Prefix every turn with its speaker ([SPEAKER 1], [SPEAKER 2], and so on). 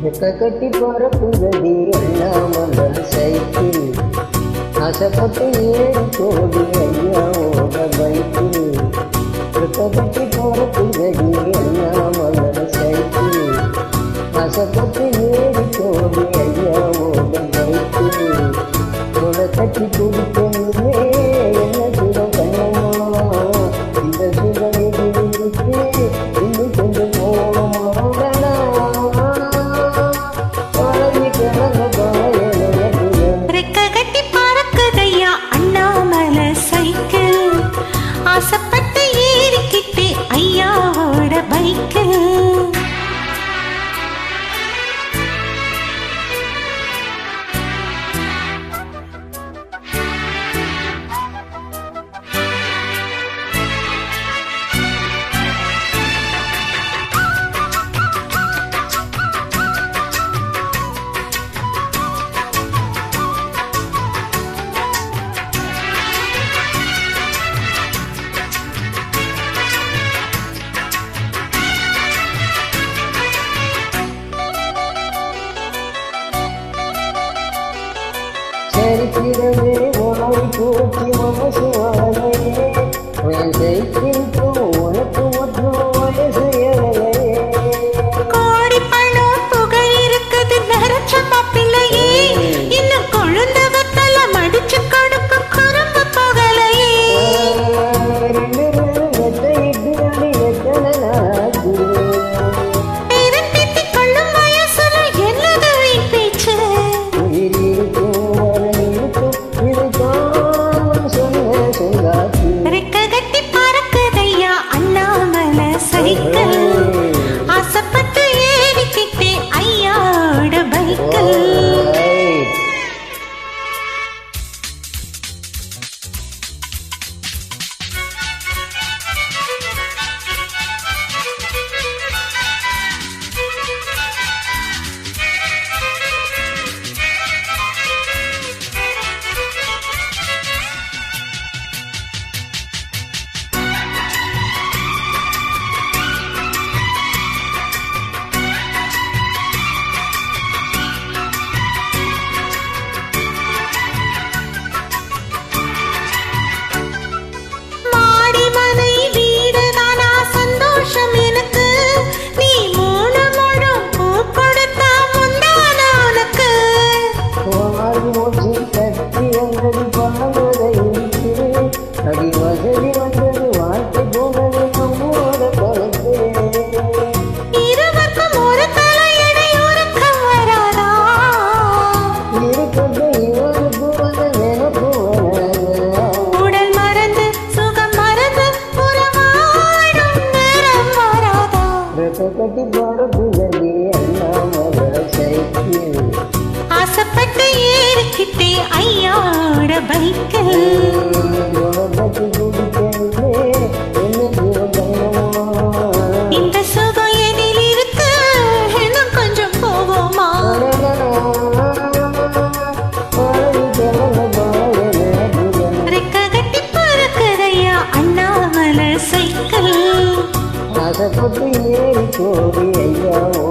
[SPEAKER 1] கட்டி பறக்குதடி அண்ணாமலை சைக்கிள் ஆசைப்பட்டு ஏறி கோடி ஐயாவோட பைக்கில் கட்டி பறக்குதடி அண்ணாமலை சைக்கிள் ஆசைப்பட்டு ஏறி கோடி ஐயாவோட பைக்கில் கட்டி குடிக்கணுமே என்ன சுடம் கண்ணம்மா இந்த சுடம் எதிர்த்து இன்னும் கொஞ்சம் போகமாடா
[SPEAKER 2] ஆசைப்பட்டு ஏறிக்கிட்டு ஐயாவோட பைக்கில்
[SPEAKER 1] சரித்திரமே உணவு போக்கி மனசுவானே உன் சைக்கிள்க்கும் உனக்கு மற்றும் வயசு
[SPEAKER 2] கோடி பணம் புகழ் இருக்குது நரச்ச மாப்பிள்ளையே இன்னும் கொழுந்த வத்தல மடிச்சு கொடுக்கும் குறும்பு புகழையே கொள்ளும் வயசுல என்னது பேச்சு ரெக்ககட்டி பறக்குதையா அண்ணாமலை சைக்கிள் ஆசைப்பட்டு ஏறிக்கிட்டே ஐயாவோட பைக்கில்
[SPEAKER 1] வசதி வந்தது வாழ்க்கை போனது நம்மோட பழத்து
[SPEAKER 2] இருவருக்கும் ஒரு தலையணை உறக்கம் வராதா
[SPEAKER 1] இருக்கிறது இவனுக்கு வந்த நினைப்பு
[SPEAKER 2] உடல் மறந்து சுகம் மறந்து புறவாடும் நேரம் வராதா
[SPEAKER 1] கட்டி பறக்குதடி அண்ணாமலை சைக்கிள்
[SPEAKER 2] ஆசைப்பட்டு ஏறிக்கிட்டே ஐயாவோட பைக்கில் இந்த சுகம் எதில் இருக்கு இன்னும் கொஞ்சம் போவோமா ரெக்ககட்டி பறக்குதையா அண்ணாமலை சைக்கிள்
[SPEAKER 1] ஆசைப்பட்டு ஏறி கோடி ஐயா